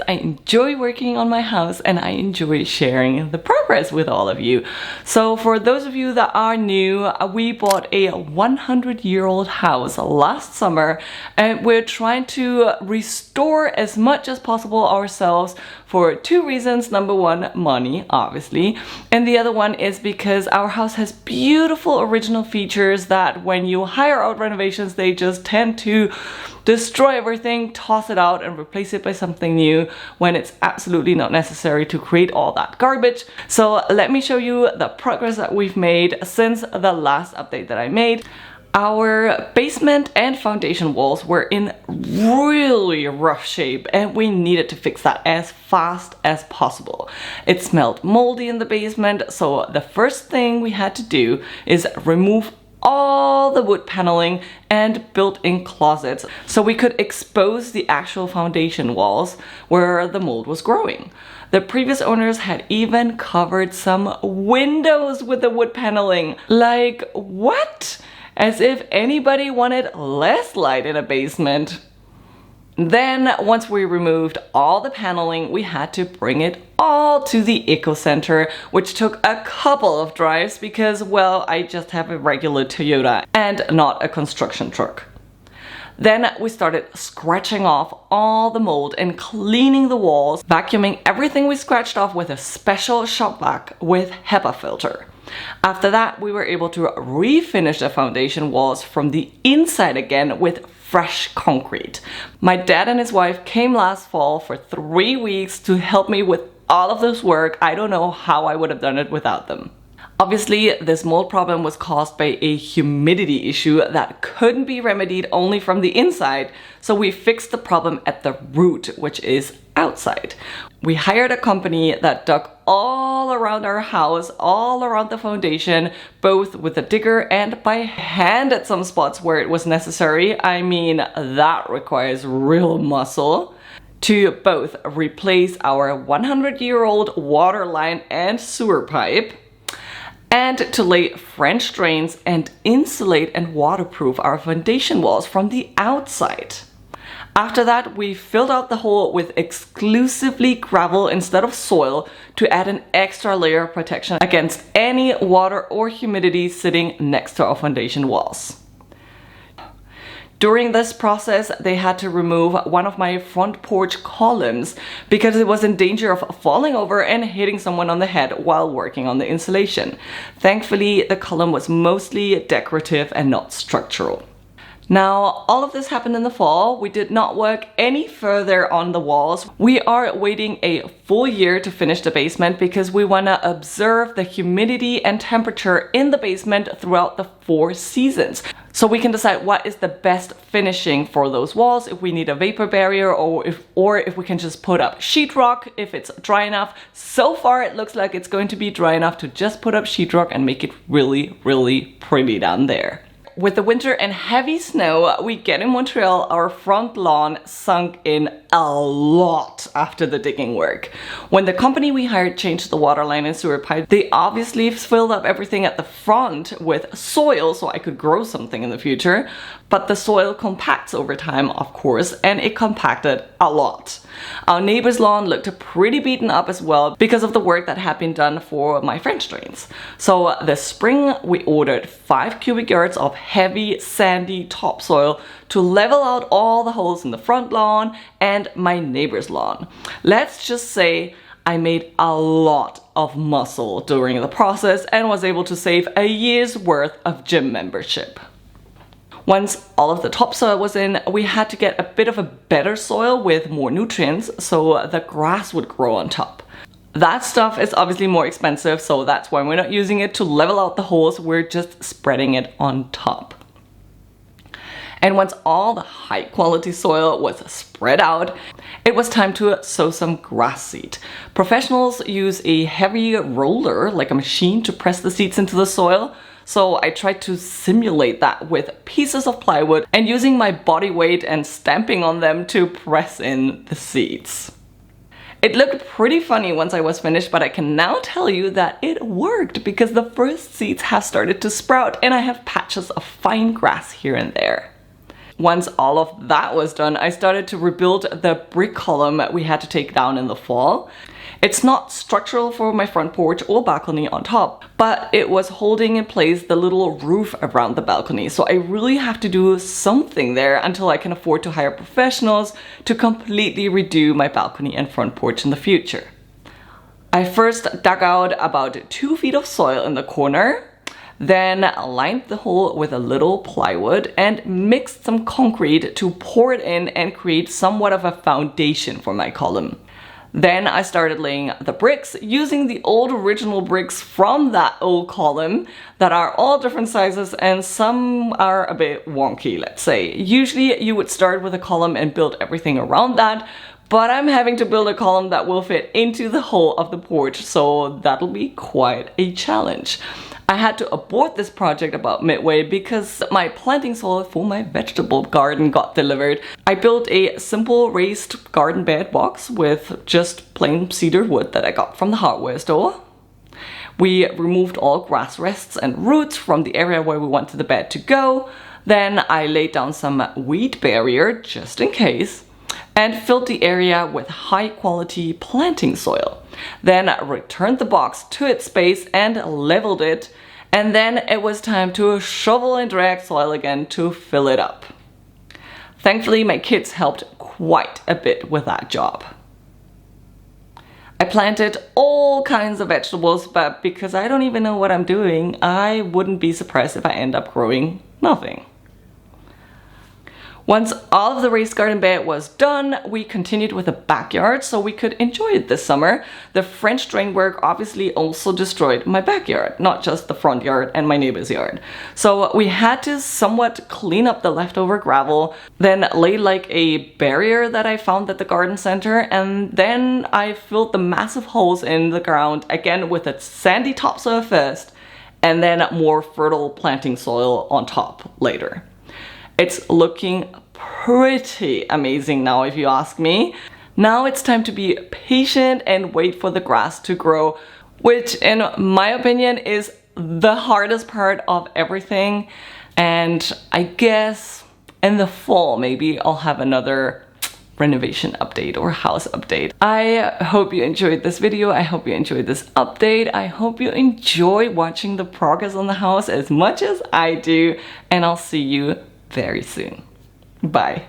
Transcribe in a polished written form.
I enjoy working on my house and I enjoy sharing the progress with all of you. So for those of you that are new, we bought a 100-year-old house last summer and we're trying to restore as much as possible ourselves for two reasons. Number one, money, obviously. And the other one is because our house has beautiful original features that when you hire out renovations, they just tend to destroy everything, toss it out and replace it by something new when it's absolutely not necessary to create all that garbage. So let me show you the progress that we've made since the last update that I made. Our basement and foundation walls were in really rough shape and we needed to fix that as fast as possible. It smelled moldy in the basement, so the first thing we had to do is remove all the wood paneling and built-in closets so we could expose the actual foundation walls where the mold was growing. The previous owners had even covered some windows with the wood paneling. Like, what? As if anybody wanted less light in a basement. Then, once we removed all the paneling, we had to bring it all to the Eco Center, which took a couple of drives because, well, I just have a regular Toyota and not a construction truck. Then we started scratching off all the mold and cleaning the walls, vacuuming everything we scratched off with a special shop vac with HEPA filter. After that, we were able to refinish the foundation walls from the inside again with fresh concrete. My dad and his wife came last fall for 3 weeks to help me with all of this work. I don't know how I would have done it without them. Obviously, this mold problem was caused by a humidity issue that couldn't be remedied only from the inside, so we fixed the problem at the root, which is outside. We hired a company that dug all around our house, all around the foundation, both with a digger and by hand at some spots where it was necessary. I mean, that requires real muscle. To both replace our 100-year-old water line and sewer pipe, and to lay French drains and insulate and waterproof our foundation walls from the outside. After that, we filled out the hole with exclusively gravel instead of soil to add an extra layer of protection against any water or humidity sitting next to our foundation walls. During this process, they had to remove one of my front porch columns because it was in danger of falling over and hitting someone on the head while working on the insulation. Thankfully, the column was mostly decorative and not structural. Now, all of this happened in the fall. We did not work any further on the walls. We are waiting a full year to finish the basement because we want to observe the humidity and temperature in the basement throughout the 4 seasons. So we can decide what is the best finishing for those walls, if we need a vapor barrier or if we can just put up sheetrock if it's dry enough. So far it looks like it's going to be dry enough to just put up sheetrock and make it really, really pretty down there. With the winter and heavy snow we get in Montreal, our front lawn sunk in a lot after the digging work. When the company we hired changed the water line and sewer pipe, they obviously filled up everything at the front with soil so I could grow something in the future. But the soil compacts over time, of course, and it compacted a lot. Our neighbor's lawn looked pretty beaten up as well because of the work that had been done for my French drains. So this spring we ordered 5 cubic yards of heavy sandy topsoil to level out all the holes in the front lawn and my neighbor's lawn. Let's just say I made a lot of muscle during the process and was able to save a year's worth of gym membership. Once all of the topsoil was in, we had to get a bit of a better soil with more nutrients so the grass would grow on top. That stuff is obviously more expensive, so that's why we're not using it to level out the holes, we're just spreading it on top. And once all the high quality soil was spread out, it was time to sow some grass seed. Professionals use a heavy roller, like a machine, to press the seeds into the soil. So I tried to simulate that with pieces of plywood and using my body weight and stamping on them to press in the seeds. It looked pretty funny once I was finished, but I can now tell you that it worked because the first seeds have started to sprout and I have patches of fine grass here and there. Once all of that was done, I started to rebuild the brick column we had to take down in the fall. It's not structural for my front porch or balcony on top, but it was holding in place the little roof around the balcony. So I really have to do something there until I can afford to hire professionals to completely redo my balcony and front porch in the future. I first dug out about 2 feet of soil in the corner, then lined the hole with a little plywood and mixed some concrete to pour it in and create somewhat of a foundation for my column. Then I started laying the bricks using the old original bricks from that old column that are all different sizes and some are a bit wonky, let's say. Usually you would start with a column and build everything around that, but I'm having to build a column that will fit into the hole of the porch, so that'll be quite a challenge. I had to abort this project about midway because my planting soil for my vegetable garden got delivered. I built a simple raised garden bed box with just plain cedar wood that I got from the hardware store. We removed all grass rests and roots from the area where we wanted the bed to go. Then I laid down some weed barrier just in case and filled the area with high quality planting soil. Then I returned the box to its space and leveled it, and then it was time to shovel and drag soil again to fill it up. Thankfully, my kids helped quite a bit with that job. I planted all kinds of vegetables, but because I don't even know what I'm doing, I wouldn't be surprised if I end up growing nothing. Once all of the raised garden bed was done, we continued with a backyard so we could enjoy it this summer. The French drain work obviously also destroyed my backyard, not just the front yard and my neighbor's yard. So we had to somewhat clean up the leftover gravel, then lay like a barrier that I found at the garden center, and then I filled the massive holes in the ground again with a sandy topsoil first, and then more fertile planting soil on top later. It's looking pretty amazing now, if you ask me. Now it's time to be patient and wait for the grass to grow, which in my opinion is the hardest part of everything. And I guess in the fall, maybe I'll have another renovation update or house update. I hope you enjoyed this video. I hope you enjoyed this update. I hope you enjoy watching the progress on the house as much as I do. And I'll see you very soon. Bye.